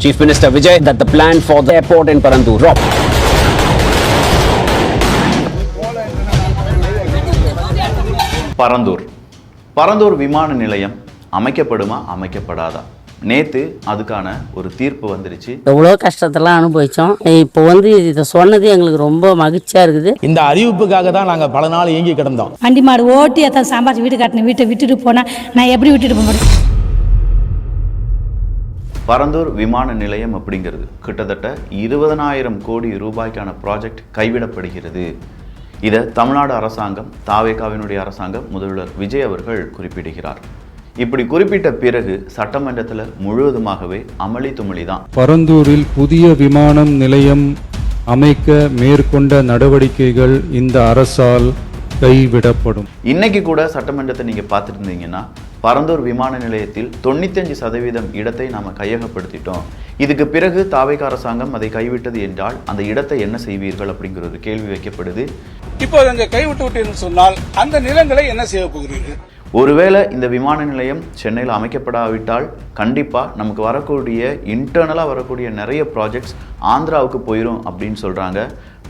Chief Minister Vijay that the plan for the airport in Parandur dropped. Parandur விமான நிலையம் அமைக்கப்படுமா அமைக்கப்படாதா? நேத்து அதுக்கான ஒரு தீர்ப்பு வந்துருச்சு. எவ்வளோ கஷ்டத்தெல்லாம் அனுபவித்தோம். இப்போ இதை சொன்னது எங்களுக்கு ரொம்ப மகிழ்ச்சியாக இருக்குது. இந்த அறிவிப்புக்காக தான் நாங்கள் பல நாள் இயங்கி கிடந்தோம். வண்டி மாடு ஓட்டி எத்தனை சாம்பார் வீட்டு கட்டின வீட்டை விட்டுட்டு போனால் நான் எப்படி விட்டுட்டு போக முடியும்? பரந்தூர் விமான நிலையம் அப்படிங்கிறது கிட்டத்தட்ட 20,000 கோடி ரூபாய்க்கான ப்ராஜெக்ட் கைவிடப்படுகிறது. இதை தமிழ்நாடு அரசாங்கம், தாவேகாவினுடைய அரசாங்கம், முதல்வர் விஜய் அவர்கள் குறிப்பிடுகிறார். இப்படி குறிப்பிட்ட பிறகு சட்டமன்றத்தில் முழுவதுமாகவே அமளி துமளி தான். பரந்தூரில் புதிய விமானம் நிலையம் அமைக்க மேற்கொண்ட நடவடிக்கைகள் இந்த அரசால் கைவிடப்படும். இன்னைக்கு கூட சட்டமன்றத்தை நீங்க பார்த்துட்டு இருந்தீங்கன்னா பரந்தூர் விமான நிலையத்தில் 95% இடத்தை நாம கையகப்படுத்திட்டோம். இதுக்கு பிறகு தாவேகா அரசாங்கம் அதை கைவிட்டது என்றால் அந்த இடத்தை என்ன செய்வீர்கள் அப்படிங்கிற ஒரு கேள்வி வைக்கப்படுது. இப்போ அங்க கைவிட்டு விட்டீர்கள் சொன்னால் அந்த நிலங்களை என்ன செய்ய போகிறீர்கள்? ஒருவேளை இந்த விமான நிலையம் சென்னையில் அமைக்கப்படாவிட்டால் கண்டிப்பாக நமக்கு வரக்கூடிய இன்டர்னலாக வரக்கூடிய நிறைய ப்ராஜெக்ட்ஸ் ஆந்திராவுக்கு போயிடும் அப்படின்னு சொல்கிறாங்க.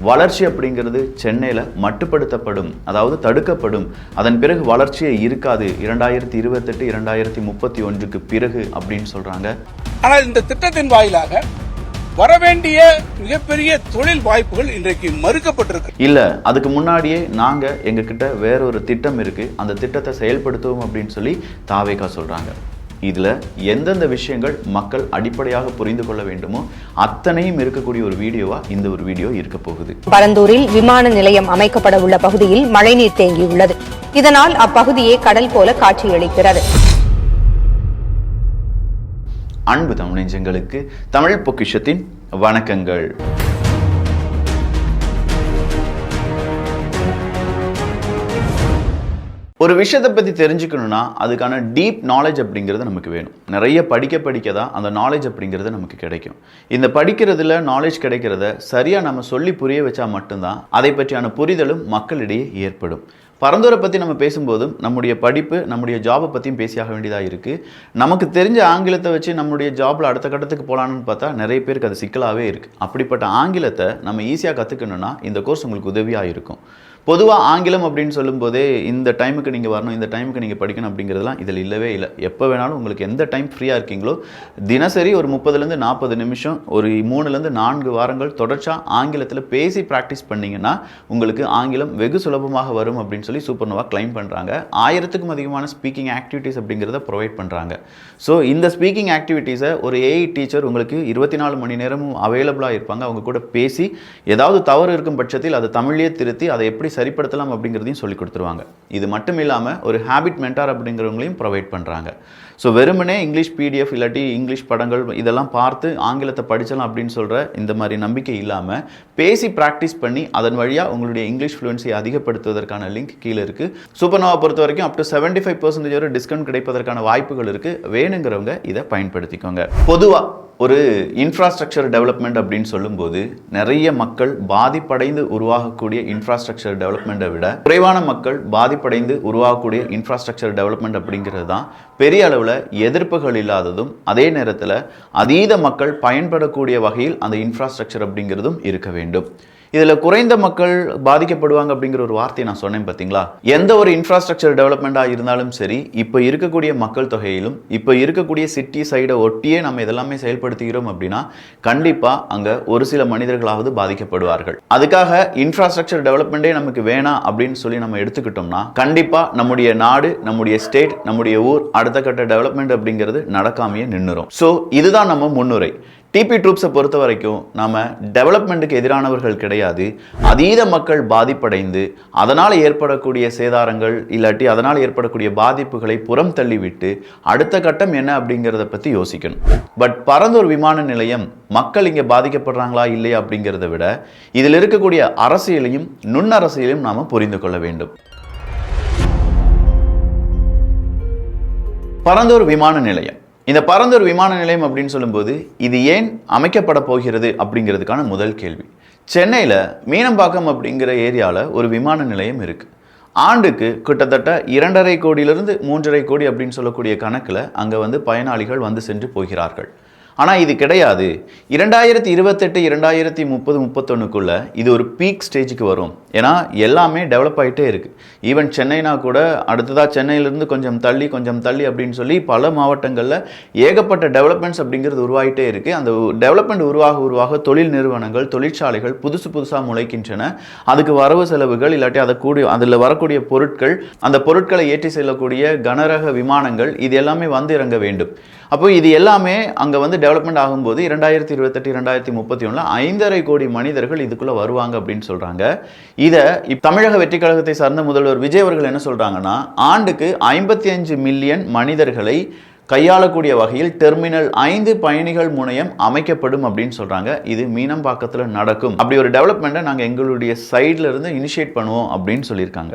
வளர்ச்சி அப்படிங்கிறது சென்னையில் மட்டுப்படுத்தப்படும், அதாவது தடுக்கப்படும். அதன் பிறகு வளர்ச்சியே இருக்காது 2028 2031 பிறகு அப்படின்னு சொல்கிறாங்க. ஆனால் இந்த திட்டத்தின் வாயிலாக வரவேண்டிய மிகப்பெரிய தொழில் வாய்ப்புகள் இன்றைக்கு மறுக்கப்பட்டிருக்கு. இல்ல, அதுக்கு முன்னாடியே நாங்க எங்க கிட்ட வேற ஒரு திட்டம் இருக்கு, அந்த திட்டத்தை செயல்படுத்துவோம் அப்படின்னு சொல்லி தாவேகா சொல்றாங்க. இதுல எந்தெந்த விஷயங்கள் மக்கள் அடிப்படையாக புரிந்து கொள்ள வேண்டுமோ அத்தனையும் இருக்கக்கூடிய ஒரு வீடியோவா இந்த ஒரு வீடியோ இருக்க போகுது. பரந்தூரில் விமான நிலையம் அமைக்கப்பட உள்ள பகுதியில் மழைநீர் தேங்கியுள்ளது. இதனால் அப்பகுதியே கடல் போல காட்சியளிக்கிறது. அன்பு தமிழ் நெஞ்சங்களுக்கு தமிழ் பொக்கிஷத்தின் வணக்கங்கள். ஒரு விஷயத்தை பற்றி தெரிஞ்சுக்கணும்னா அதுக்கான டீப் நாலேஜ் அப்படிங்கிறது நமக்கு வேணும். நிறைய படிக்க தான் அந்த நாலேஜ் அப்படிங்கிறது நமக்கு கிடைக்கும். இந்த படிக்கிறதுல நாலேஜ் கிடைக்கிறத சரியாக நம்ம சொல்லி புரிய வச்சா மட்டும்தான் அதை பற்றியான புரிதலும் மக்களிடையே ஏற்படும். பரந்தூரை பற்றி நம்ம பேசும்போதும் நம்முடைய படிப்பு, நம்முடைய ஜாபை பற்றியும் பேசியாக வேண்டியதாக இருக்குது. நமக்கு தெரிஞ்ச ஆங்கிலத்தை வச்சு நம்முடைய ஜாபில் அடுத்த கட்டத்துக்கு போகலான்னு பார்த்தா நிறைய பேருக்கு அது சிக்கலாகவே இருக்குது. அப்படிப்பட்ட ஆங்கிலத்தை நம்ம ஈஸியாக கற்றுக்கணுன்னா இந்த கோர்ஸ் உங்களுக்கு உதவியாக இருக்கும். பொதுவாக ஆங்கிலம் அப்படின்னு சொல்லும்போதே இந்த டைமுக்கு நீங்கள் வரணும், இந்த டைமுக்கு நீங்கள் படிக்கணும் அப்படிங்கிறதுலாம் இதில் இல்லவே இல்லை. எப்போ வேணாலும் உங்களுக்கு எந்த டைம் ஃப்ரீயாக இருக்கீங்களோ தினசரி ஒரு 30லேருந்து 40 நிமிஷம், ஒரு 3லேருந்து 4 வாரங்கள் தொடர்ச்சியாக ஆங்கிலத்தில் பேசி ப்ராக்டிஸ் பண்ணிங்கன்னா உங்களுக்கு ஆங்கிலம் வெகு சுலபமாக வரும் அப்படின்னு சொல்லி சூப்பர்னோவா கிளைம் பண்ணுறாங்க. 1000க்கும் அதிகமான ஸ்பீக்கிங் ஆக்டிவிட்டீஸ் அப்படிங்கிறத ப்ரொவைட் பண்ணுறாங்க. ஸோ இந்த ஸ்பீக்கிங் ஆக்டிவிட்டீஸை ஒரு ஏஐ டீச்சர் உங்களுக்கு 24 மணி நேரமும் அவைலபிளாக இருப்பாங்க. அவங்க கூட பேசி ஏதாவது தவறு இருக்கும் பட்சத்தில் அதை தமிழ்லேயே திருத்தி அதை எப்படி சரிப்படுத்தலாம் அப்படிங்கிறதையும் சொல்லி கொடுத்துருவாங்க. இது மட்டும் இல்லாமல் ஒரு ஹேபிட் மென்டார் அப்படிங்கிறவங்களையும் ப்ரொவைட் பண்ணுறாங்க. ஸோ வெறுமனே இங்கிலீஷ் பிடிஎஃப் இல்லாட்டி இங்கிலீஷ் படங்கள் இதெல்லாம் பார்த்து ஆங்கிலத்தை படிச்சலாம் அப்படின்னு சொல்கிற இந்த மாதிரி நம்பிக்கை இல்லாமல் பேசி ப்ராக்டிஸ் பண்ணி அதன் வழியாக உங்களுடைய இங்கிலீஷ் ஃப்ளூயன்சியை அதிகப்படுத்துவதற்கான லிங்க் கீழே இருக்குது. சூப்பர்னோவா பொறுத்த வரைக்கும் அப் டு 75% வரை டிஸ்கவுண்ட் கிடைப்பதற்கான வாய்ப்புகள் இருக்குது. வேணுங்கிறவங்க இதை பயன்படுத்திக்கோங்க. பொதுவாக ஒரு இன்ஃப்ராஸ்ட்ரக்சர் டெவலப்மெண்ட் அப்படின்னு சொல்லும்போது நிறைய மக்கள் பாதிப்படைந்து உருவாகக்கூடிய இன்ஃப்ராஸ்ட்ரக்சர் டெவலப்மெண்ட்டை விட குறைவான மக்கள் பாதிப்படைந்து உருவாகக்கூடிய இன்ஃப்ராஸ்ட்ரக்சர் டெவலப்மெண்ட் அப்படிங்கிறது தான் பெரிய அளவில் எதிர்ப்புகள் இல்லாததும் அதே நேரத்தில் அதீத மக்கள் பயன்படக்கூடிய வகையில் அந்த இன்ஃப்ராஸ்ட்ரக்சர் அப்படிங்கிறதும் இருக்க வேண்டும். இதில் குறைந்த மக்கள் பாதிக்கப்படுவாங்க அப்படிங்கிற ஒரு வார்த்தையை நான் சொன்னேன் பார்த்தீங்களா? எந்த ஒரு இன்ஃப்ராஸ்ட்ரக்சர் டெவலப்மெண்ட்டாக இருந்தாலும் சரி, இப்போ இருக்கக்கூடிய மக்கள் தொகையிலும் இப்போ இருக்கக்கூடிய சிட்டி சைடை ஒட்டியே நம்ம இதெல்லாமே செயல்படுத்துகிறோம் அப்படின்னா கண்டிப்பாக அங்கே ஒரு சில மனிதர்களாவது பாதிக்கப்படுவார்கள். அதுக்காக இன்ஃப்ராஸ்ட்ரக்சர் டெவலப்மெண்ட்டே நமக்கு வேணாம் அப்படின்னு சொல்லி நம்ம எடுத்துக்கிட்டோம்னா கண்டிப்பாக நம்முடைய நாடு, நம்முடைய ஸ்டேட், நம்முடைய ஊர் அடுத்த கட்ட டெவலப்மெண்ட் அப்படிங்கிறது நடக்காமையே நின்றுரும். ஸோ இதுதான் நம்ம முன்னுரை. டிபி ட்ரூப்ஸை பொறுத்த வரைக்கும் நாம டெவலப்மெண்ட்டுக்கு எதிரானவர்கள் கிடையாது. அதீத மக்கள் பாதிப்படைந்து அதனால் ஏற்படக்கூடிய சேதாரங்கள் இல்லாட்டி அதனால் ஏற்படக்கூடிய பாதிப்புகளை புறம் தள்ளிவிட்டு அடுத்த கட்டம் என்ன அப்படிங்கிறத பற்றி யோசிக்கணும். பட் பரந்தூர் விமான நிலையம் மக்கள் இங்கே பாதிக்கப்படுறாங்களா இல்லையா அப்படிங்கிறத விட இதில் இருக்கக்கூடிய அரசியலையும் நுண்ணரசியலையும் நாம் புரிந்து கொள்ள வேண்டும். பரந்தூர் விமான நிலையம், இந்த பரந்தூர் விமான நிலையம் அப்படின்னு சொல்லும்போது இது ஏன் அமைக்கப்பட போகிறது அப்படிங்கிறதுக்கான முதல் கேள்வி. சென்னையில் மீனம்பாக்கம் அப்படிங்கிற ஏரியாவில் ஒரு விமான நிலையம் இருக்குது. ஆண்டுக்கு கிட்டத்தட்ட 2.5 கோடியிலிருந்து 3.5 கோடி அப்படின்னு சொல்லக்கூடிய கணக்கில் அங்கே பயனாளிகள் வந்து சென்று போகிறார்கள். ஆனால் இது கிடையாது. 2028 2030 31க்குள்ள இது ஒரு பீக் ஸ்டேஜுக்கு வரும். ஏன்னா எல்லாமே டெவலப் ஆகிட்டே இருக்குது. ஈவன் சென்னைனா கூட அடுத்ததாக சென்னையிலேருந்து கொஞ்சம் தள்ளி அப்படின்னு சொல்லி பல மாவட்டங்களில் ஏகப்பட்ட டெவலப்மெண்ட்ஸ் அப்படிங்கிறது உருவாகிட்டே இருக்குது. அந்த டெவலப்மெண்ட் உருவாக தொழில் நிறுவனங்கள், தொழிற்சாலைகள் புதுசாக முளைக்கின்றன. அதுக்கு வரவு செலவுகள் இல்லாட்டி அதில் வரக்கூடிய பொருட்கள், அந்த பொருட்களை ஏற்றி செல்லக்கூடிய கனரக விமானங்கள், இது எல்லாமே வந்து இறங்க வேண்டும். அப்போ இது எல்லாமே அங்கே வந்து டெவலப்மெண்ட் ஆகும்போது 2028 2031 5.5 கோடி மனிதர்கள் இதுக்குள்ளே வருவாங்க அப்படின்னு சொல்கிறாங்க. இதை தமிழக வெற்றி கழகத்தை சார்ந்த முதல்வர் விஜய் அவர்கள் என்ன சொல்கிறாங்கன்னா, ஆண்டுக்கு 55 மில்லியன் மனிதர்களை கையாளக்கூடிய வகையில் டெர்மினல் 5 பயணிகள் முனையம் அமைக்கப்படும் அப்படின்னு சொல்கிறாங்க. இது மீனம்பாக்கத்தில் நடக்கும். அப்படி ஒரு டெவலப்மெண்ட்டை நாங்கள் எங்களுடைய சைடில் இருந்து இனிஷியேட் பண்ணுவோம் அப்படின்னு சொல்லியிருக்காங்க.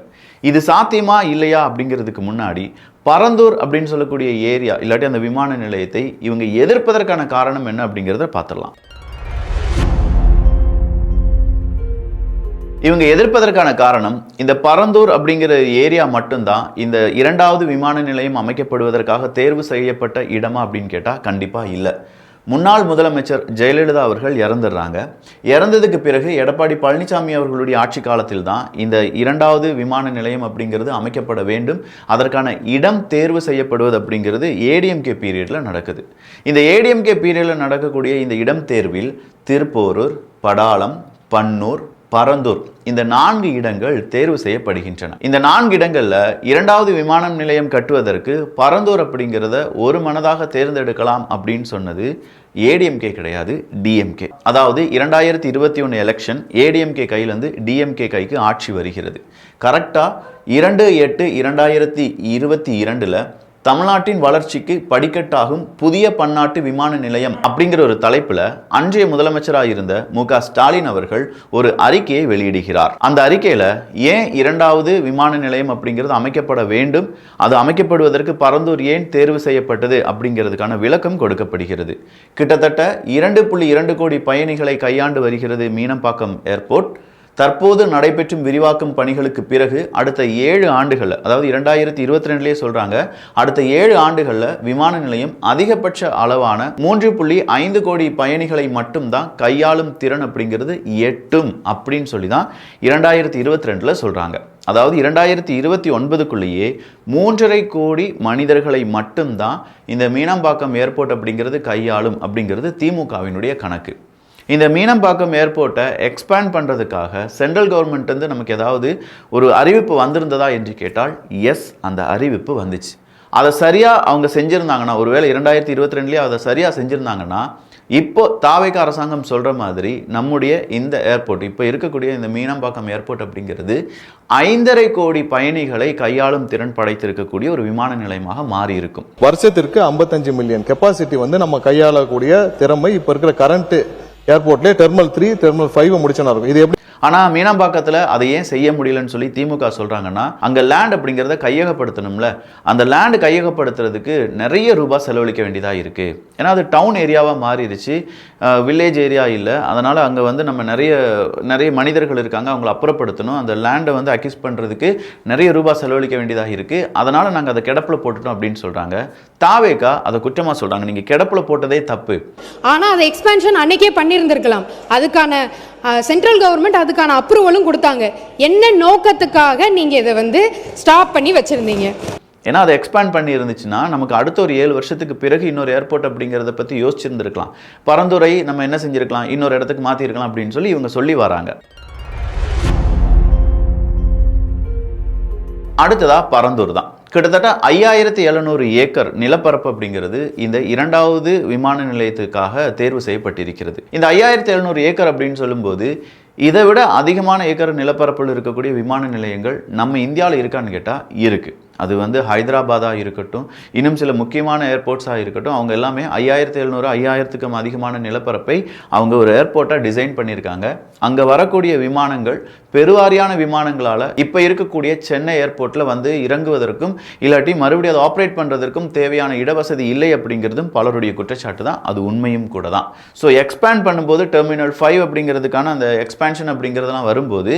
இது சாத்தியமா இல்லையா அப்படிங்கிறதுக்கு முன்னாடி பரந்தூர் அப்படின்னு சொல்லக்கூடிய ஏரியா இல்லாட்டி அந்த விமான நிலையத்தை இவங்க எதிர்ப்பதற்கான காரணம் என்ன அப்படிங்கிறத பார்த்துடலாம். இவங்க எதிர்ப்பதற்கான காரணம், இந்த பரந்தூர் அப்படிங்கிற ஏரியா மட்டும்தான் இந்த 2வது விமான நிலையம் அமைக்கப்படுவதற்காக தேர்வு செய்யப்பட்ட இடமா அப்படின்னு கேட்டால் கண்டிப்பாக இல்லை. முன்னாள் முதலமைச்சர் ஜெயலலிதா அவர்கள் இறந்துடுறாங்க. இறந்ததுக்கு பிறகு எடப்பாடி பழனிசாமி அவர்களுடைய ஆட்சி காலத்தில் தான் இந்த 2வது விமான நிலையம் அப்படிங்கிறது அமைக்கப்பட வேண்டும். அதற்கான இடம் தேர்வு செய்யப்படுவது அப்படிங்கிறது ஏடிஎம்கே பீரியடில் நடக்குது. இந்த ஏடிஎம்கே பீரியடில் நடக்கக்கூடிய இந்த இடம் தேர்வில் திருப்போரூர், படாளம், பன்னூர், பரந்தூர் இந்த 4 இடங்கள் தேர்வு செய்யப்படுகின்றன. இந்த 4 இடங்கள்ல 2வது விமான நிலையம் கட்டுவதற்கு பரந்தூர் அப்படிங்கிறத ஒரு மனதாக தேர்ந்தெடுக்கலாம் அப்படின்னு சொன்னது ஏடிஎம்கே கிடையாது, டிஎம்கே. அதாவது 2021 எலெக்ஷன் ஏடிஎம்கே கையிலிருந்து டிஎம்கே கைக்கு ஆட்சி வருகிறது. கரெக்டா 2/8/2022 தமிழ்நாட்டின் வளர்ச்சிக்கு படிக்கட்டாகும் புதிய பன்னாட்டு விமான நிலையம் அப்படிங்கிற ஒரு தலைப்புல அன்றைய முதலமைச்சராக இருந்த மு.க. ஸ்டாலின் அவர்கள் ஒரு அறிக்கையை வெளியிடுகிறார். அந்த அறிக்கையில ஏன் 2வது விமான நிலையம் அப்படிங்கிறது அமைக்கப்பட வேண்டும், அது அமைக்கப்படுவதற்கு பரந்தூர் ஏன் தேர்வு செய்யப்பட்டது அப்படிங்கிறதுக்கான விளக்கம் கொடுக்கப்படுகிறது. கிட்டத்தட்ட 2.2 கோடி பயணிகளை கையாண்டு வருகிறது மீனம்பாக்கம் ஏர்போர்ட். தற்போது நடைபெற்றும் விரிவாக்கும் பணிகளுக்கு பிறகு அடுத்த 7 ஆண்டுகளில், அதாவது 2022 சொல்றாங்க, அடுத்த 7 ஆண்டுகளில் விமான நிலையம் அதிகபட்ச அளவான 3.5 கோடி பயணிகளை மட்டும்தான் கையாளும் திறன் அப்படிங்கிறது எட்டும் அப்படின்னு சொல்லி தான் 2022 சொல்றாங்க. அதாவது 2029க்குள்ளேயே 3.5 கோடி மனிதர்களை மட்டும்தான் இந்த மீனம்பாக்கம் ஏர்போர்ட் அப்படிங்கிறது கையாளும் அப்படிங்கிறது திமுகவினுடைய கணக்கு. இந்த மீனம்பாக்கம் ஏர்போர்ட்டை எக்ஸ்பேண்ட் பண்ணுறதுக்காக சென்ட்ரல் கவர்மெண்ட் வந்து நமக்கு ஏதாவது ஒரு அறிவிப்பு வந்திருந்ததா என்று கேட்டால் எஸ், அந்த அறிவிப்பு வந்துச்சு. அதை சரியாக அவங்க செஞ்சுருந்தாங்கன்னா, ஒருவேளை 2022 அதை சரியாக செஞ்சுருந்தாங்கன்னா இப்போ தாவேக அரசாங்கம் சொல்கிற மாதிரி நம்முடைய இந்த ஏர்போர்ட், இப்போ இருக்கக்கூடிய இந்த மீனம்பாக்கம் ஏர்போர்ட் அப்படிங்கிறது 5.5 கோடி பயணிகளை கையாளும் திறன் படைத்திருக்கக்கூடிய ஒரு விமான நிலையமாக மாறி இருக்கும். வருஷத்திற்கு 55 மில்லியன் கெப்பாசிட்டி வந்து நம்ம கையாளக்கூடிய திறமை இப்போ இருக்கிற கரண்ட் ஏர்போர்ட்லேயே டெர்மினல் 3 டெர்மினல் 5 முடிச்சனா இருக்கும். இது எப்படி? ஆனால் மீனம்பாக்கத்தில் அதை ஏன் செய்ய முடியலன்னு சொல்லி திமுக சொல்கிறாங்கன்னா, அங்கே லேண்ட் அப்படிங்கிறத கையகப்படுத்தணும்ல. அந்த லேண்டு கையகப்படுத்துறதுக்கு நிறைய ரூபாய் செலவழிக்க வேண்டியதாக இருக்குது. ஏன்னா அது டவுன் ஏரியாவாக மாறிடுச்சு, வில்லேஜ் ஏரியா இல்லை. அதனால் அங்கே வந்து நம்ம நிறைய மனிதர்கள் இருக்காங்க, அவங்கள அப்புறப்படுத்தணும். அந்த லேண்டை வந்து அக்யூஸ் பண்ணுறதுக்கு நிறைய ரூபாய் செலவழிக்க வேண்டியதாக இருக்குது. அதனால் நாங்கள் அதை கிடப்பில் போட்டுட்டோம் அப்படின்னு சொல்கிறாங்க. தாவேகா அதை குற்றமாக சொல்கிறாங்க, நீங்கள் கிடப்பில் போட்டதே தப்பு. ஆனால் அதை எக்ஸ்பேன்ஷன் அன்னைக்கே பண்ணியிருந்திருக்கலாம். அதுக்கான சென்ட்ரல் கவர்மெண்ட் அதுக்கான அப்ரூவலும் கொடுத்தாங்க. என்ன நோக்கத்துக்காக நீங்கள் இதை வந்து ஸ்டாப் பண்ணி வச்சுருந்தீங்க? ஏன்னா அதை எக்ஸ்பேண்ட் பண்ணி இருந்துச்சுன்னா நமக்கு அடுத்த ஒரு 7 வருஷத்துக்கு பிறகு இன்னொரு ஏர்போர்ட் அப்படிங்கிறத பற்றி யோசிச்சிருந்துருக்கலாம். பரந்துரை நம்ம என்ன செஞ்சுருக்கலாம், இன்னொரு இடத்துக்கு மாற்றிருக்கலாம் அப்படின்னு சொல்லி இவங்க சொல்லி வராங்க. அடுத்ததா பரந்தூர் தான். கிட்டத்தட்ட 5700 ஏக்கர் நிலப்பரப்பு அப்படிங்கிறது இந்த 2வது விமான நிலையத்துக்காக தேர்வு செய்யப்பட்டிருக்கிறது. இந்த 5700 ஏக்கர் அப்படின்னு சொல்லும்போது இதை விட அதிகமான ஏக்கர் நிலப்பரப்பில் இருக்கக்கூடிய விமான நிலையங்கள் நம்ம இந்தியாவில் இருக்கான்னு கேட்டால் இருக்குது. அது வந்து ஹைதராபாதாக இருக்கட்டும், இன்னும் சில முக்கியமான ஏர்போர்ட்ஸாக இருக்கட்டும், அவங்க எல்லாமே 5700 5000க்கும் அதிகமான நிலப்பரப்பை அவங்க ஒரு ஏர்போர்ட்டாக டிசைன் பண்ணியிருக்காங்க. அங்கே வரக்கூடிய விமானங்கள் பெருவாரியான விமானங்களால் இப்போ இருக்கக்கூடிய சென்னை ஏர்போர்ட்டில் வந்து இறங்குவதற்கும் இல்லாட்டி மறுபடியும் அதை ஆப்ரேட் பண்ணுறதற்கும் தேவையான இடவசதி இல்லை அப்படிங்கிறதும் பலருடைய குற்றச்சாட்டு தான். அது உண்மையும் கூட தான். ஸோ எக்ஸ்பேண்ட் பண்ணும்போது டெர்மினல் 5 அப்படிங்கிறதுக்கான அந்த எக்ஸ்பேன்ஷன் அப்படிங்கிறதெல்லாம் வரும்போது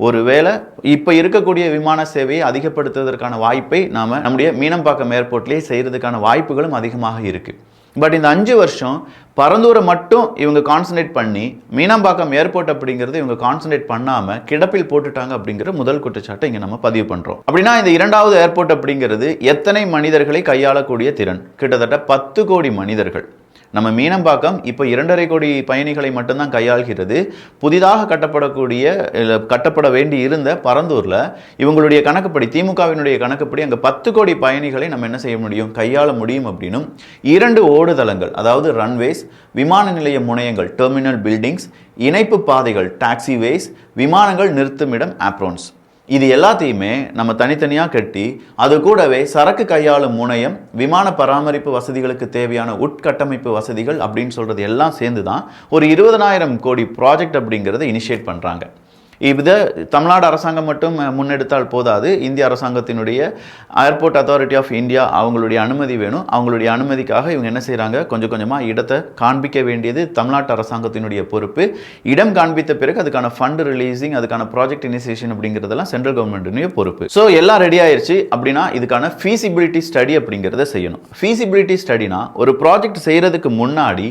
ஒருவேளை இப்போ இருக்கக்கூடிய விமான சேவையை அதிகப்படுத்துவதற்கான வாய்ப்பை நாம் நம்முடைய மீனம்பாக்கம் ஏர்போர்ட்லேயே செய்கிறதுக்கான வாய்ப்புகளும் அதிகமாக இருக்குது. பட் இந்த 5 வருஷம் பரந்தூரை மட்டும் இவங்க கான்சன்ட்ரேட் பண்ணி மீனம்பாக்கம் ஏர்போர்ட் அப்படிங்கிறது இவங்க கான்சன்ட்ரேட் பண்ணாமல் கிடப்பில் போட்டுட்டாங்க அப்படிங்கிற முதல் குற்றச்சாட்டை இங்கே நம்ம பதிவு பண்ணுறோம். அப்படின்னா இந்த 2வது ஏர்போர்ட் அப்படிங்கிறது எத்தனை மனிதர்களை கையாளக்கூடிய திறன்? கிட்டத்தட்ட 10 கோடி மனிதர்கள். நம்ம மீனம்பாக்கம் இப்போ 2.5 கோடி பயணிகளை மட்டும்தான் கையாள்கிறது. புதிதாக கட்டப்பட வேண்டி இருந்த பரந்தூரில் இவங்களுடைய கணக்குப்படி, திமுகவினுடைய கணக்குப்படி அங்கே 10 கோடி பயணிகளை நம்ம என்ன செய்ய முடியும், கையாள முடியும் அப்படின்னும் 2 ஓடுதளங்கள், அதாவது ரன்வேஸ், விமான நிலைய முனையங்கள், டெர்மினல் பில்டிங்ஸ், இணைப்பு பாதைகள், டாக்ஸிவேஸ், விமானங்கள் நிறுத்துமிடம், ஆப்ரோன்ஸ், இது எல்லாத்தையுமே நம்ம தனித்தனியாக கட்டி அது கூடவே சரக்கு கையாளும் முனையம், விமான பராமரிப்பு வசதிகளுக்கு தேவையான உட்கட்டமைப்பு வசதிகள் அப்படின்னு சொல்கிறது எல்லாம் சேர்ந்து தான் ஒரு 20,000 கோடி ப்ராஜெக்ட் அப்படிங்கிறத இனிஷியேட் பண்ணுறாங்க. இதை தமிழ்நாடு அரசாங்கம் மட்டும் முன்னெடுத்தால் போதாது. இந்திய அரசாங்கத்தினுடைய ஏர்போர்ட் அத்தாரிட்டி ஆஃப் இந்தியா அவங்களுடைய அனுமதி வேணும். அவங்களுடைய அனுமதிக்காக இவங்க என்ன செய்கிறாங்க, கொஞ்சம் கொஞ்சமாக இடத்தை காண்பிக்க வேண்டியது தமிழ்நாட்டு அரசாங்கத்தினுடைய பொறுப்பு. இடம் காண்பித்த பிறகு அதுக்கான ஃபண்ட் ரிலீசிங், அதுக்கான ப்ராஜெக்ட் இனிஷியேஷன் அப்படிங்கிறதெல்லாம் சென்ட்ரல் கவர்மெண்ட்டுடைய பொறுப்பு. ஸோ எல்லாம் ரெடி ஆயிடுச்சு அப்படின்னா இதுக்கான ஃபீசிபிலிட்டி ஸ்டடி அப்படிங்கிறத செய்யணும். ஃபீசிபிலிட்டி ஸ்டடினா ஒரு ப்ராஜெக்ட் செய்கிறதுக்கு முன்னாடி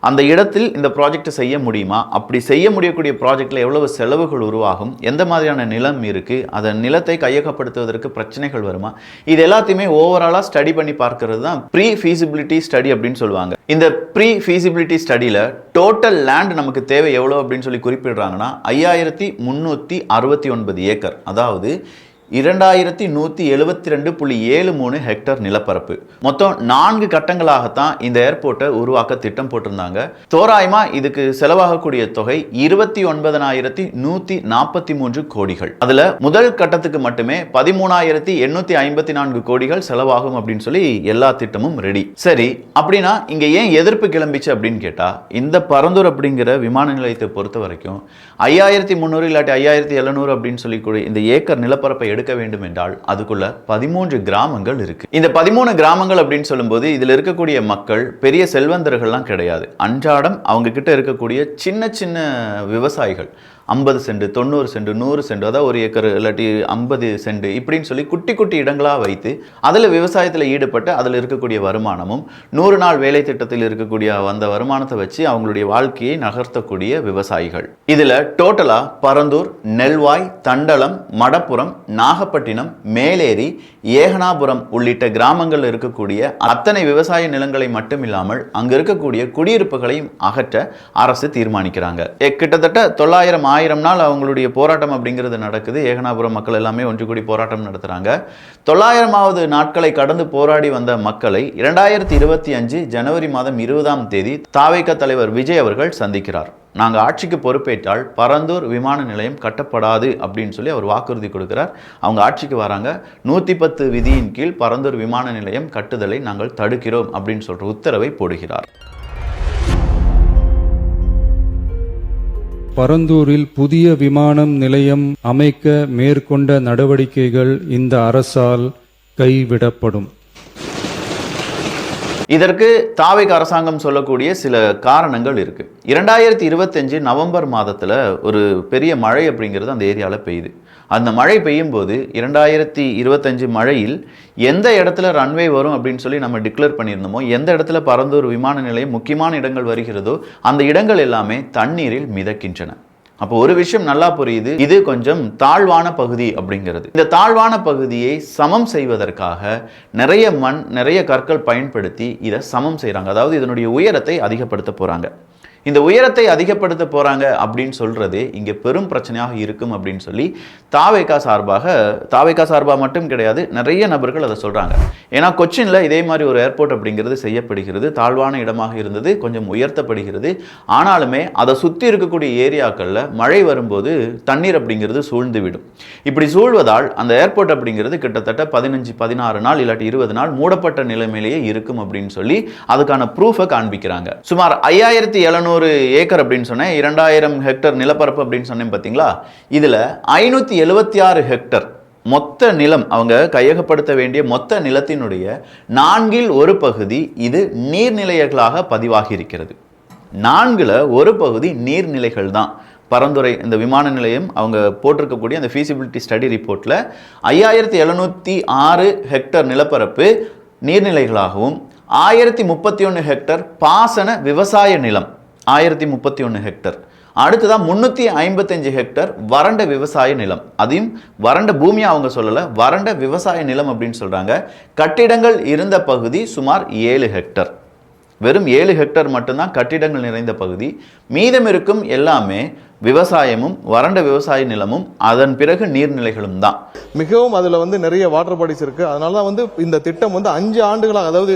அந்த இடத்தில் இந்த ப்ராஜெக்ட் செய்ய முடியுமா, அப்படி செய்ய முடியக்கூடிய ப்ராஜெக்டில் எவ்வளவு செலவுகள் உருவாகும், எந்த மாதிரியான நிலம் இருக்குது, அதன் நிலத்தை கையகப்படுத்துவதற்கு பிரச்சனைகள் வருமா, இது எல்லாத்தையுமே ஓவராலாக ஸ்டடி பண்ணி பார்க்கறது தான் ப்ரீ ஃபீசிபிலிட்டி ஸ்டடி அப்படின்னு சொல்லுவாங்க. இந்த ப்ரீ ஃபீசிபிலிட்டி ஸ்டடியில் டோட்டல் லேண்ட் நமக்கு தேவை எவ்வளோ அப்படின்னு சொல்லி குறிப்பிடுறாங்கன்னா 5369 ஏக்கர், அதாவது 2172.73 ஹெக்டர் நிலப்பரப்பு. மொத்தம் 4 கட்டங்களாகத்தான் இந்த ஏர்போர்ட்டை உருவாக்க திட்டம் போட்டிருந்தாங்க. தோராயமா இதுக்கு செலவாகக்கூடிய தொகை 29,143 கோடிகள். அதுல முதல் கட்டத்துக்கு மட்டுமே 13,854 கோடிகள் செலவாகும் அப்படின்னு சொல்லி எல்லா திட்டமும் ரெடி. சரி, அப்படின்னா இங்க ஏன் எதிர்ப்பு கிளம்பிச்சு அப்படின்னு கேட்டா, இந்த பரந்தூர் அப்படிங்கிற விமான நிலையத்தை பொறுத்த வரைக்கும் 5,300 இல்லாட்டி 5,700 அப்படின்னு சொல்லி கூட இந்த ஏக்கர் நிலப்பரப்பை எடுக்க வேண்டும் என்றால் அதுக்குள்ள 13 கிராமங்கள் இருக்கு. இந்த 13 கிராமங்கள் அப்படின்னு சொல்லும்போது இதுல இருக்கக்கூடிய மக்கள் பெரிய செல்வந்தர்கள்லாம் கிடையாது. அன்றாடம் அவங்க கிட்ட இருக்கக்கூடிய சின்ன சின்ன விவசாயிகள் 50 சென்ட், 90 சென்ட், 100 சென்ட், அதாவது 1 ஏக்கர் இல்லாட்டி 50 சென்ட் இப்படின்னு சொல்லி குட்டி குட்டி இடங்களாக வைத்து அதில் விவசாயத்தில் ஈடுபட்டு அதில் இருக்கக்கூடிய வருமானமும் 100 நாள் வேலை திட்டத்தில் இருக்கக்கூடிய அந்த வருமானத்தை வச்சு அவங்களுடைய வாழ்க்கையை நகர்த்தக்கூடிய விவசாயிகள். இதில் டோட்டலாக பரந்தூர், நெல்வாய், தண்டலம், மடப்புரம், நாகப்பட்டினம், மேலேரி, ஏகனாபுரம் உள்ளிட்ட கிராமங்கள் இருக்கக்கூடிய அத்தனை விவசாய நிலங்களை மட்டும் இல்லாமல் அங்கு இருக்கக்கூடிய குடியிருப்புகளையும் அகற்ற அரசு தீர்மானிக்கிறாங்க. கிட்டத்தட்ட 900-1000 நாள் அவங்களுடைய போராட்டம் அப்படிங்கிறது நடக்குது. ஏகனாபுரம் மக்கள் எல்லாமே ஒன்று கூடி போராட்டம் நடத்துறாங்க. 900வது நாட்களை கடந்து போராடி வந்த மக்களை 2025 ஜனவரி மாதம் 20ஆம் தேதி தாவேக தலைவர் விஜய் அவர்கள் சந்திக்கிறார். நாங்கள் ஆட்சிக்கு பொறுப்பேற்றால் பரந்தூர் விமான நிலையம் கட்டப்படாது அப்படின்னு சொல்லி அவர் வாக்குறுதி கொடுக்கிறார். அவங்க ஆட்சிக்கு வராங்க. 110 விதியின் கீழ் பரந்தூர் விமான நிலையம் கட்டுதலை நாங்கள் தடுக்கிறோம் அப்படின்னு சொல்ற உத்தரவை போடுகிறார். பரந்தூரில் புதிய விமானம் நிலையம் அமைக்க மேற்கொண்ட நடவடிக்கைகள் இந்த அரசால் கைவிடப்படும். இதற்கு தாவேக அரசாங்கம் சொல்லக்கூடிய சில காரணங்கள் இருக்கு. 2025 நவம்பர் மாதத்துல ஒரு பெரிய மழை அப்படிங்கிறது அந்த ஏரியாவில் பெய்யுது. அந்த மழை பெய்யும் போது 2025 மழையில் எந்த இடத்துல ரன்வே வரும் அப்படின்னு சொல்லி நம்ம டிக்ளேர் பண்ணியிருந்தோமோ, எந்த இடத்துல பரந்தூர் விமான நிலையம் முக்கியமான இடங்கள் வருகிறதோ அந்த இடங்கள் எல்லாமே தண்ணீரில் மிதக்கின்றன. அப்போ ஒரு விஷயம் நல்லா புரியுது, இது கொஞ்சம் தாழ்வான பகுதி அப்படிங்கிறது. இந்த தாழ்வான பகுதியை சமம் செய்வதற்காக நிறைய மண், நிறைய கற்கள் பயன்படுத்தி இதை சமம் செய்கிறாங்க. அதாவது இதனுடைய உயரத்தை அதிகப்படுத்த போகிறாங்க. இந்த உயரத்தை அதிகப்படுத்த போகிறாங்க அப்படின்னு சொல்கிறது இங்கே பெரும் பிரச்சனையாக இருக்கும் அப்படின்னு சொல்லி தாவேகா சார்பாக மட்டும் கிடையாது, நிறைய நபர்கள் அதை சொல்கிறாங்க. ஏன்னா கொச்சினில் இதே மாதிரி ஒரு ஏர்போர்ட் அப்படிங்கிறது செய்யப்படுகிறது. தாழ்வான இடமாக இருந்தது, கொஞ்சம் உயர்த்தப்படுகிறது. ஆனாலுமே அதை சுற்றி இருக்கக்கூடிய ஏரியாக்களில் மழை வரும்போது தண்ணீர் அப்படிங்கிறது சூழ்ந்து விடும். இப்படி சூழ்வதால் அந்த ஏர்போர்ட் அப்படிங்கிறது கிட்டத்தட்ட 15-16 நாள் இல்லாட்டி 20 நாள் மூடப்பட்ட நிலைமையிலேயே இருக்கும் அப்படின்னு சொல்லி அதுக்கான ப்ரூஃபை காண்பிக்கிறாங்க. சுமார் 5700 ஏக்கர் அப்படின்னு சொன்னேன், 2000 ஹெக்டர் நிலப்பரப்பு அப்படின்னு சொன்னேன் பார்த்தீங்களா. இதில் 576 ஹெக்டர் மொத்த நிலம், அவங்க கையகப்படுத்த வேண்டிய மொத்த நிலத்தினுடைய 1/4 பகுதி இது நீர்நிலைகளாக பதிவாகி இருக்கிறது. 1/4 பகுதி நீர்நிலைகள் தான். பரந்துரை இந்த விமான நிலையம் அவங்க போட்டிருக்கக்கூடிய அந்த ஃபீசிபிலிட்டி ஸ்டடி ரிப்போர்ட்டில் 5706 ஹெக்டர் நிலப்பரப்பு நீர்நிலைகளாகவும் 1031 ஹெக்டர் பாசன விவசாய நிலம், 1031 ஹெக்டர். அடுத்ததான் 355 ஹெக்டர் வறண்ட விவசாய நிலம். அதையும் வறண்ட பூமியா அவங்க சொல்லல, வறண்ட விவசாய நிலம் அப்படின்னு சொல்றாங்க. கட்டிடங்கள் இருந்த பகுதி சுமார் 7 ஹெக்டர். வெறும் 7 ஹெக்டர் மட்டும்தான் கட்டிடங்கள் நிறைந்த பகுதி. மீதம் இருக்கும் எல்லாமே விவசாயமும் வறண்ட விவசாய நிலமும் அதன் பிறகு நீர்நிலைகளும் தான். மிகவும் அதுல நிறைய வாட்டர் பாடிஸ் இருக்கு. அதனாலதான் இந்த திட்டம் 5 ஆண்டுகளாக, அதாவது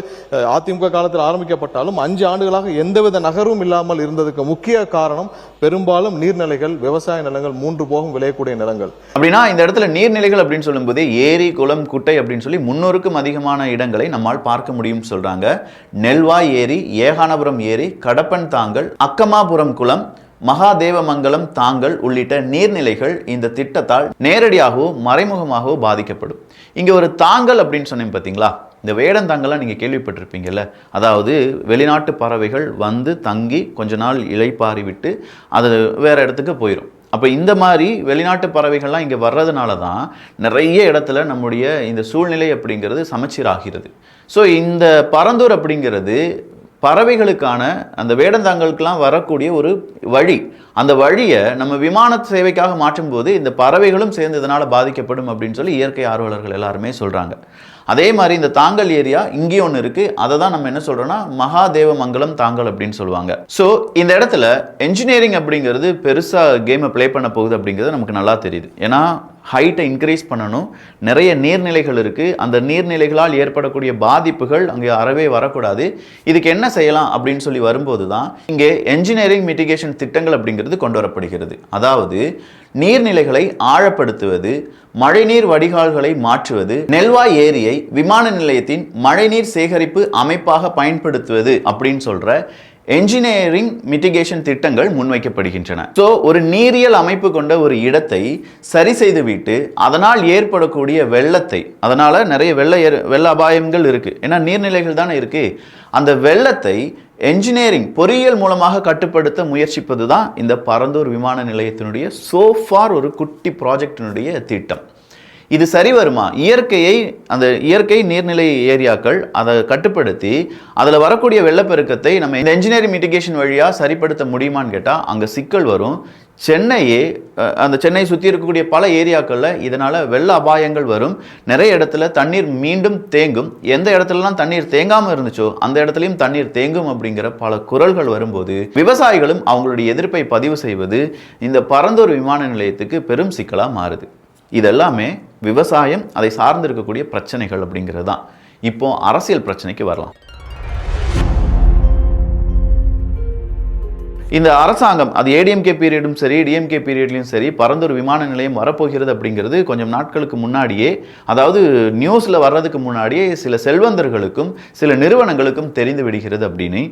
அதிமுக காலத்தில் ஆரம்பிக்கப்பட்டாலும் 5 ஆண்டுகளாக எந்தவித நகரும் இல்லாமல் இருந்ததுக்கு முக்கிய காரணம் பெரும்பாலும் நீர்நிலைகள், விவசாய நிலங்கள், 3 போகம் விளையக்கூடிய நிலங்கள். அப்படின்னா இந்த இடத்துல நீர்நிலைகள் அப்படின்னு சொல்லும்போது ஏரி, குளம், குட்டை அப்படின்னு சொல்லி 300க்கும் அதிகமான இடங்களை நம்மால் பார்க்க முடியும் சொல்றாங்க. நெல்வாய் ஏரி, ஏகானபுரம் ஏரி, கடப்பன் தாங்கல், அக்கமாபுரம் குளம், மகாதேவமங்கலம் தாங்கல் உள்ளிட்ட நீர்நிலைகள் இந்த திட்டத்தால் நேரடியாகவோ மறைமுகமாகவோ பாதிக்கப்படும். இங்க ஒரு தாங்கல் அப்படின்னு சொன்னேன் பார்த்தீங்களா, இந்த வேடந்தாங்கலாம் நீங்க கேள்விப்பட்டிருப்பீங்கல்ல. அதாவது வெளிநாட்டு பறவைகள் வந்து தங்கி கொஞ்ச நாள் இளைப்பாரி விட்டு அது வேற இடத்துக்கு போயிடும். அப்போ இந்த மாதிரி வெளிநாட்டு பறவைகள்லாம் இங்கே வர்றதுனால தான் நிறைய இடத்துல நம்முடைய இந்த சூழ்நிலை அப்படிங்கிறது சமச்சீராகிறது. ஸோ இந்த பரந்தூர் அப்படிங்கிறது பறவைகளுக்கான அந்த வேடந்தாங்கலுக்கெல்லாம் வரக்கூடிய ஒரு வழி. அந்த வழியை நம்ம விமான சேவைக்காக மாற்றும் போது இந்த பறவைகளும் சேர்ந்து இதனால் பாதிக்கப்படும் அப்படின்னு சொல்லி இயற்கை ஆர்வலர்கள் எல்லாருமே சொல்கிறாங்க. அதே மாதிரி இந்த தாங்கல் ஏரியா இங்கேயும் ஒன்று இருக்குது. அதை தான் நம்ம என்ன சொல்கிறோன்னா மகாதேவமங்கலம் தாங்கல் அப்படின்னு சொல்லுவாங்க. ஸோ இந்த இடத்துல என்ஜினியரிங் அப்படிங்கிறது பெருசாக கேமை ப்ளே பண்ண போகுது அப்படிங்கிறது நமக்கு நல்லா தெரியுது. ஏன்னா ஹைட்டை இன்க்ரீஸ் பண்ணணும், நிறைய நீர்நிலைகள் இருக்குது, அந்த நீர்நிலைகளால் ஏற்படக்கூடிய பாதிப்புகள் அங்கே அறவே வரக்கூடாது. இதுக்கு என்ன செய்யலாம் அப்படின்னு சொல்லி வரும்போது தான் இங்கே என்ஜினியரிங் மிட்டிகேஷன் திட்டங்கள் அப்படிங்கிறது கொண்டு வரப்படுகிறது. அதாவது நீர்நிலைகளை ஆழப்படுத்துவது, மழைநீர் வடிகால்களை மாற்றுவது, நெல்வாய் ஏரியை விமான நிலையத்தின் மழைநீர் சேகரிப்பு அமைப்பாக பயன்படுத்துவது அப்படின்னு சொல்ற என்ஜினியரிங் மிட்டிகேஷன் திட்டங்கள் முன்வைக்கப்படுகின்றன. ஸோ ஒரு நீரியல் அமைப்பு கொண்ட ஒரு இடத்தை சரி செய்துவிட்டு அதனால் ஏற்படக்கூடிய வெள்ளத்தை, அதனால நிறைய வெள்ள அபாயங்கள் இருக்கு, ஏன்னா நீர்நிலைகள் தானே இருக்கு, அந்த வெள்ளத்தை என்ஜினியரிங் பொறியியல் மூலமாக கட்டுப்படுத்த முயற்சிப்பது தான் இந்த பரந்தூர் விமான நிலையத்தினுடைய சோஃபார் ஒரு குட்டி ப்ராஜெக்டினுடைய திட்டம். இது சரி வருமா? அந்த இயற்கை நீர்நிலை ஏரியாக்கள் அதை கட்டுப்படுத்தி அதில் வரக்கூடிய வெள்ளப்பெருக்கத்தை நம்ம இந்த என்ஜினியரிங் மிட்டிகேஷன் வழியாக சரிப்படுத்த முடியுமான்னு கேட்டால் அங்கே சிக்கல் வரும். சென்னை சுற்றி இருக்கக்கூடிய பல ஏரியாக்களில் இதனால் வெள்ள அபாயங்கள் வரும். நிறைய இடத்துல தண்ணீர் மீண்டும் தேங்கும். எந்த இடத்துலலாம் தண்ணீர் தேங்காமல் இருந்துச்சோ அந்த இடத்துலையும் தண்ணீர் தேங்கும் அப்படிங்கிற பல குரல்கள் வரும்போது விவசாயிகளும் அவங்களுடைய எதிர்ப்பை பதிவு செய்வது இந்த பரந்தூர் விமான நிலையத்துக்கு பெரும் சிக்கலாக மாறுது. இதெல்லாமே விவசாயம், அதை சார்ந்து இருக்கக்கூடிய பிரச்சனைகள் அப்படிங்கிறது தான். இப்போ அரசியல் பிரச்சனைக்கு வரலாம். இந்த அரசாங்கம், அது ஏடிஎம்கே பீரியடும் சரி டிஎம்கே பீரியட்லையும் சரி, பரந்தூர் விமான நிலையம் வரப்போகிறது அப்படிங்கிறது கொஞ்சம் நாட்களுக்கு முன்னாடியே, அதாவது நியூஸில் வர்றதுக்கு முன்னாடியே சில செல்வந்தர்களுக்கும் சில நிறுவனங்களுக்கும் தெரிந்து விடுகிறது அப்படின்னு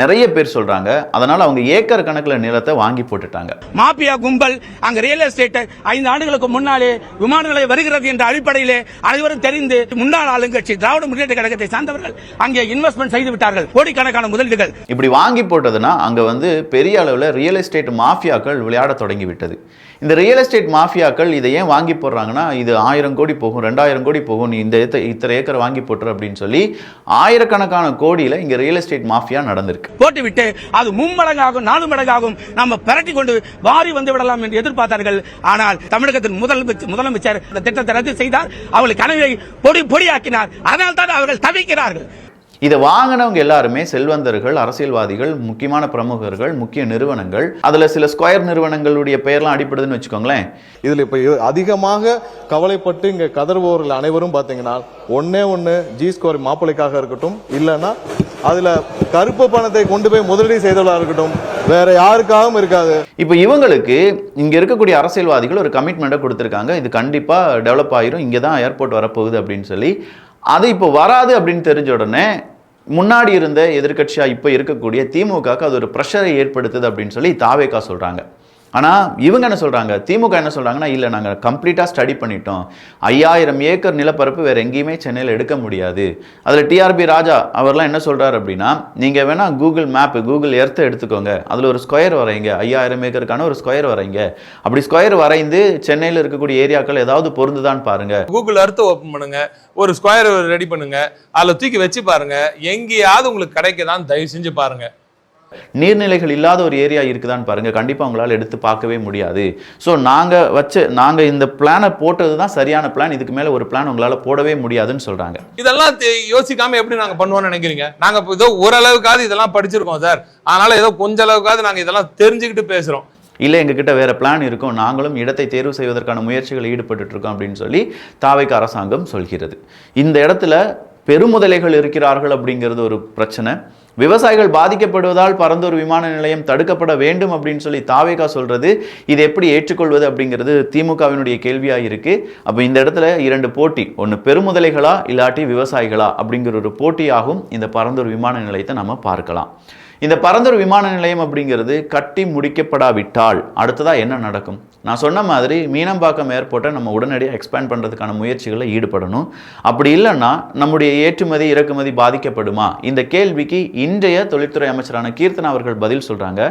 நிறைய பேர் சொல்றாங்க. அதனால அவங்க ஏக்கர் கணக்கில் நிலத்தை வாங்கி போட்டுட்டாங்க. மாபியா கும்பல் அங்க ரியல் எஸ்டேட் 5 ஆண்டுகளுக்கு முன்னாலே விமான நிலையம் வருகிறது என்ற அடிப்படையிலே அனைவரும் தெரிந்து முன்னாள் ஆளுங்கட்சி திராவிட முன்னேற்ற கழகத்தை சார்ந்தவர்கள் அங்கே இன்வெஸ்ட்மெண்ட் செய்து விட்டார்கள், கோடிக்கணக்கான முதலீடுகள். இப்படி வாங்கி போட்டதுன்னா அங்க பெரிய அளவில் ரியல் எஸ்டேட் மாஃபியாக்கள் விளையாட தொடங்கிவிட்டது. இந்த ரியல் எஸ்டேட் மாஃபியாக்கள் இதை ஏன் வாங்கி போடுறாங்கன்னா, இது 1000 கோடி போகும், 2000 கோடி போகும், நீ இந்த இத்தனை ஏக்கர் வாங்கி போட்டுற அப்படின்னு சொல்லி ஆயிரக்கணக்கான கோடியில இங்க ரியல் எஸ்டேட் மாஃபியா நடந்திருக்கு. போட்டுவிட்டு அது 3 மடங்காகும் 4 மடங்காகும் நம்ம பரட்டி கொண்டு வாரி வந்து விடலாம் என்று எதிர்பார்த்தார்கள். ஆனால் தமிழகத்தின் முதலமைச்சர் இந்த திட்டத்தை ரத்து செய்தார், அவர்கள் கனவை பொடியாக்கினார். அதனால் தான் அவர்கள் தவிக்கிறார்கள். இதை வாங்கினவங்க எல்லாருமே செல்வந்தர்கள், அரசியல்வாதிகள், முக்கியமான பிரமுகர்கள், முக்கிய நிறுவனங்கள். அதுல சில ஸ்கொயர் நிறுவனங்களுடைய பெயர்லாம் அடிப்படுதுன்னு வச்சுக்கோங்களேன். இதுல இப்ப அதிகமாக கவலைப்பட்டு இங்க கதறுபவர்கள் அனைவரும் பாத்தீங்கன்னா ஒண்ணு ஜி ஸ்கொயர் மாப்பிளைக்காக இருக்கட்டும், இல்லைன்னா அதுல கருப்பு பணத்தை கொண்டு போய் முதலீடு செய்தவர்களா இருக்கட்டும், வேற யாருக்காகவும் இருக்காது. இப்ப இவங்களுக்கு இங்க இருக்கக்கூடிய அரசியல்வாதிகள் ஒரு கமிட்மெண்ட்டை கொடுத்திருக்காங்க, இது கண்டிப்பா டெவலப் ஆயிரும், இங்கதான் ஏர்போர்ட் வரப்போகுது அப்படின்னு சொல்லி. அது இப்போ வராது அப்படின்னு தெரிஞ்ச உடனே முன்னாடி இருந்த எதிர்கட்சியா இப்போ இருக்கக்கூடிய திமுகவுக்கு அது ஒரு ப்ரெஷரை ஏற்படுத்துது அப்படின்னு சொல்லி தாவேகா சொல்றாங்க. ஆனால் இவங்க என்ன சொல்கிறாங்க, திமுக என்ன சொல்கிறாங்கன்னா, இல்லை நாங்கள் கம்ப்ளீட்டாக ஸ்டடி பண்ணிட்டோம், 5000 ஏக்கர் நிலப்பரப்பு வேறு எங்கேயுமே சென்னையில் எடுக்க முடியாது. அதில் டிஆர்பி ராஜா அவர்லாம் என்ன சொல்கிறார் அப்படின்னா, நீங்கள் வேணால் கூகுள் மேப்பு, கூகுள் எர்த்தை எடுத்துக்கோங்க, அதில் ஒரு ஸ்கொயர் வரைங்க, 5000 ஏக்கருக்கான ஒரு ஸ்கொயர் வரைங்க, அப்படி ஸ்கொயர் வரைந்து சென்னையில் இருக்கக்கூடிய ஏரியாக்கள் ஏதாவது பொருந்துதான் பாருங்க. கூகுள் எர்த்தை ஓப்பன் பண்ணுங்க, ஒரு ஸ்கொயர் ரெடி பண்ணுங்க, அதில் தூக்கி வச்சு பாருங்க, எங்கேயாவது உங்களுக்கு கிடைக்கதான் தயவு செஞ்சு பாருங்க. நீர்நிலைகள் இல்லாத ஒரு ஏரியா இருக்குதான்னு பாருங்க, கண்டிப்பாக உங்களால் எடுத்து பார்க்கவே முடியாது. ஸோ நாங்கள் இந்த பிளானை போட்டது தான் சரியான பிளான், இதுக்கு மேலே ஒரு பிளான் உங்களால் போடவே முடியாதுன்னு சொல்கிறாங்க. இதெல்லாம் யோசிக்காம எப்படி நாங்கள் பண்ணுவோம்னு நினைக்கிறீங்க? நாங்கள் ஏதோ ஓரளவுக்காவது இதெல்லாம் படிச்சிருக்கோம் சார், அதனால ஏதோ கொஞ்ச அளவுக்காவது நாங்கள் இதெல்லாம் தெரிஞ்சுக்கிட்டு பேசுகிறோம். இல்லை எங்ககிட்ட வேறு பிளான் இருக்கும், நாங்களும் இடத்தை தேர்வு செய்வதற்கான முயற்சிகளை ஈடுபட்டு இருக்கோம் அப்படின்னு சொல்லி தாவேக அரசாங்கம் சொல்கிறது. இந்த இடத்துல பெருமுதலைகள் இருக்கிறார்கள் அப்படிங்கிறது ஒரு பிரச்சனை. விவசாயிகள் பாதிக்கப்படுவதால் பரந்தூர் விமான நிலையம் தடுக்கப்பட வேண்டும் அப்படின்னு சொல்லி தாவேகா சொல்றது, இதை எப்படி ஏற்றுக்கொள்வது அப்படிங்கிறது திமுகவினுடைய கேள்வியாக இருக்கு. அப்போ இந்த இடத்துல 2 போட்டி, ஒன்று பெருமுதலைகளா இல்லாட்டி விவசாயிகளா அப்படிங்கிற ஒரு போட்டியாகும் இந்த பரந்தூர் விமான நிலையத்தை நம்ம பார்க்கலாம். இந்த பரந்தூர் விமான நிலையம் அப்படிங்கிறது கட்டி முடிக்கப்படாவிட்டால் அடுத்ததாக என்ன நடக்கும்? நான் சொன்ன மாதிரி மீனம்பாக்கம் ஏர்போர்ட்டை நம்ம உடனடியாக எக்ஸ்பேண்ட் பண்ணுறதுக்கான முயற்சிகளில் ஈடுபடணும். அப்படி இல்லைன்னா நம்முடைய ஏற்றுமதி இறக்குமதி பாதிக்கப்படுமா? இந்த கேள்விக்கு இன்றைய தொழில்துறை அமைச்சரான கீர்த்தனா அவர்கள் பதில் சொல்கிறாங்க.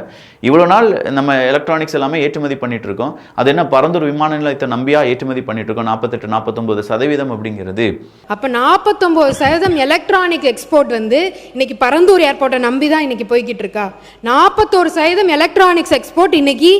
இவ்வளோ நாள் நம்ம எலக்ட்ரானிக்ஸ் எல்லாமே ஏற்றுமதி பண்ணிட்டு இருக்கோம், அது என்ன பரந்தூர் விமான நிலையத்தை நம்பியா ஏற்றுமதி பண்ணிட்டு இருக்கோம்? 48-49% அப்படிங்கிறது. அப்போ 49% எலக்ட்ரானிக் எக்ஸ்போர்ட் வந்து இன்னைக்கு பரந்தூர் ஏர்போர்ட்டை நம்பி தான் இன்னைக்கு போய்கிட்டு இருக்கா. 41% எலக்ட்ரானிக்ஸ் எக்ஸ்போர்ட் இன்னைக்கு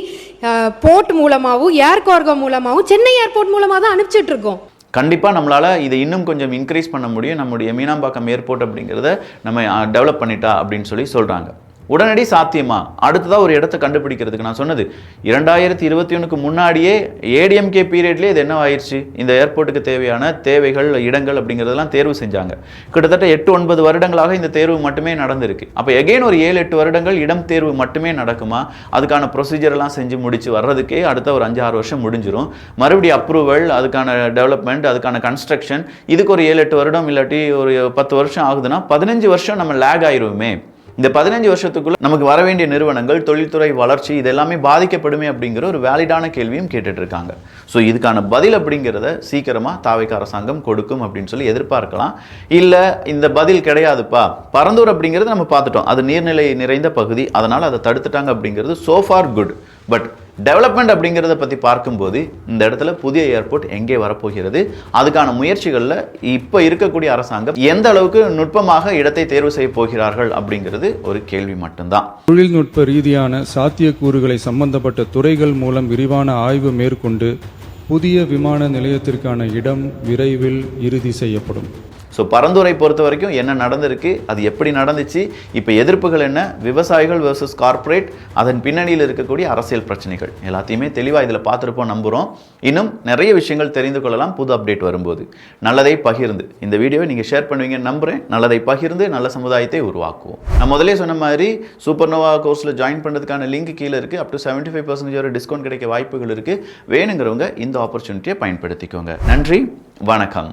போர்ட் மூலமாகவும் ஏர் கார்கோ மூலமாகவும் சென்னை ஏர்போர்ட் மூலமாக தான் அனுப்பிச்சிட்டு இருக்கோம். கண்டிப்பாக நம்மளால் இதை இன்னும் கொஞ்சம் இன்க்ரீஸ் பண்ண முடியும், நம்முடைய மீனாம்பாக்கம் ஏர்போர்ட் அப்படிங்கிறத நம்ம டெவலப் பண்ணிட்டா அப்படின்னு சொல்லி சொல்கிறாங்க. உடனடி சாத்தியமா? அடுத்ததாக ஒரு இடத்தை கண்டுபிடிக்கிறதுக்கு நான் சொன்னது 2021க்கு முன்னாடியே ஏடிஎம்கே பீரியட்லேயே இது என்ன ஆயிடுச்சு, இந்த ஏர்போர்ட்டுக்கு தேவையான தேவைகள் இடங்கள் அப்படிங்கிறதெல்லாம் தேர்வு செஞ்சாங்க. கிட்டத்தட்ட 8-9 வருடங்களாக இந்த தேர்வு மட்டுமே நடந்திருக்கு. அப்போ எகெயின் ஒரு 7-8 வருடங்கள் இடம் தேர்வு மட்டுமே நடக்குமா? அதுக்கான ப்ரொசீஜர்லாம் செஞ்சு முடிச்சு வர்றதுக்கே அடுத்த ஒரு 5-6 வருஷம் முடிஞ்சிடும். மறுபடியும் அப்ரூவல், அதுக்கான டெவலப்மெண்ட், அதுக்கான கன்ஸ்ட்ரக்ஷன், இதுக்கு ஒரு 7-8 வருடம் இல்லாட்டி ஒரு 10 வருஷம் ஆகுதுன்னா 15 வருஷம் நம்ம லேக் ஆயிருமே. இந்த 15 வருஷத்துக்குள்ள நமக்கு வர வேண்டிய நிறுவனங்கள், தொழில்துறை வளர்ச்சி இதெல்லாமே பாதிக்கப்படுமே அப்படிங்கிற ஒரு வேலிடான கேள்வியும் கேட்டுட்டு இருக்காங்க. ஸோ இதுக்கான பதில் அப்படிங்கிறத சீக்கிரமாக தாவேக அரசாங்கம் கொடுக்கும் அப்படின்னு சொல்லி எதிர்பார்க்கலாம். இல்லை இந்த பதில் கிடையாதுப்பா, பரந்தூர் அப்படிங்கிறது நம்ம பார்த்துட்டோம், அது நீர்நிலை நிறைந்த பகுதி, அதனால் அதை தடுத்துட்டாங்க அப்படிங்கிறது so far good. But development அப்படிங்கிறத பற்றி பார்க்கும்போது இந்த இடத்துல புதிய ஏர்போர்ட் எங்கே வரப்போகிறது, அதுக்கான முயற்சிகளில் இப்போ இருக்கக்கூடிய அரசாங்கம் எந்த அளவுக்கு நுட்பமாக இடத்தை தேர்வு செய்ய போகிறார்கள் அப்படிங்கிறது ஒரு கேள்வி மட்டும்தான். தொழில்நுட்ப ரீதியான சாத்தியக்கூறுகளை சம்பந்தப்பட்ட துறைகள் மூலம் விரிவான ஆய்வு மேற்கொண்டு புதிய விமான நிலையத்திற்கான இடம் விரைவில் இறுதி செய்யப்படும். ஸோ பரந்தூரை பொறுத்த வரைக்கும் என்ன நடந்திருக்கு, அது எப்படி நடந்துச்சு, இப்போ எதிர்ப்புகள் என்ன, விவசாயிகள் வெர்சஸ் கார்ப்பரேட், அதன் பின்னணியில் இருக்கக்கூடிய அரசியல் பிரச்சனைகள் எல்லாத்தையுமே தெளிவாக இதில் பார்த்துருப்போம் நம்புகிறோம். இன்னும் நிறைய விஷயங்கள் தெரிந்து கொள்ளலாம் புது அப்டேட் வரும்போது. நல்லதை பகிர்ந்து இந்த வீடியோவை நீங்கள் ஷேர் பண்ணுவீங்கன்னு நம்புகிறேன். நல்லதை பகிர்ந்து நல்ல சமுதாயத்தை உருவாக்குவோம். நான் முதலே சொன்ன மாதிரி சூப்பர்னோவா கோர்ஸில் ஜாயின் பண்ணுறதுக்கான லிங்க் கீழே இருக்குது. அப் டு 75% டிஸ்கவுண்ட் கிடைக்க வாய்ப்புகள் இருக்குது. வேணுங்கிறவங்க இந்த ஆப்பர்ச்சுனிட்டியை பயன்படுத்திக்கோங்க. நன்றி, வணக்கம்.